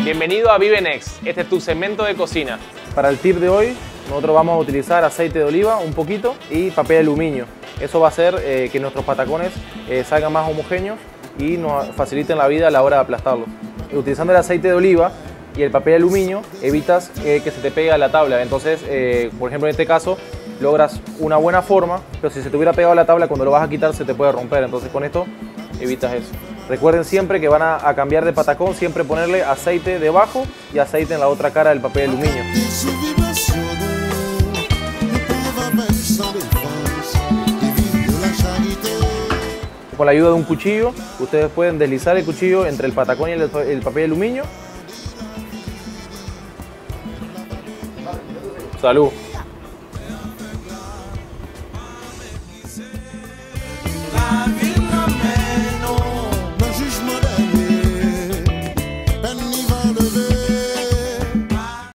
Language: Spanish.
Bienvenido a Vivenex, este es tu segmento de cocina. Para el tip de hoy, nosotros vamos a utilizar aceite de oliva un poquito y papel aluminio. Eso va a hacer que nuestros patacones salgan más homogéneos y nos faciliten la vida a la hora de aplastarlos. Utilizando el aceite de oliva y el papel aluminio, evitas que se te pegue a la tabla. Entonces, por ejemplo, en este caso, logras una buena forma, pero si se te hubiera pegado a la tabla, cuando lo vas a quitar se te puede romper. Entonces, con esto evitas eso. Recuerden siempre que van a cambiar de patacón, siempre ponerle aceite debajo y aceite en la otra cara del papel aluminio. Con la ayuda de un cuchillo, ustedes pueden deslizar el cuchillo entre el patacón y el papel aluminio. Salud.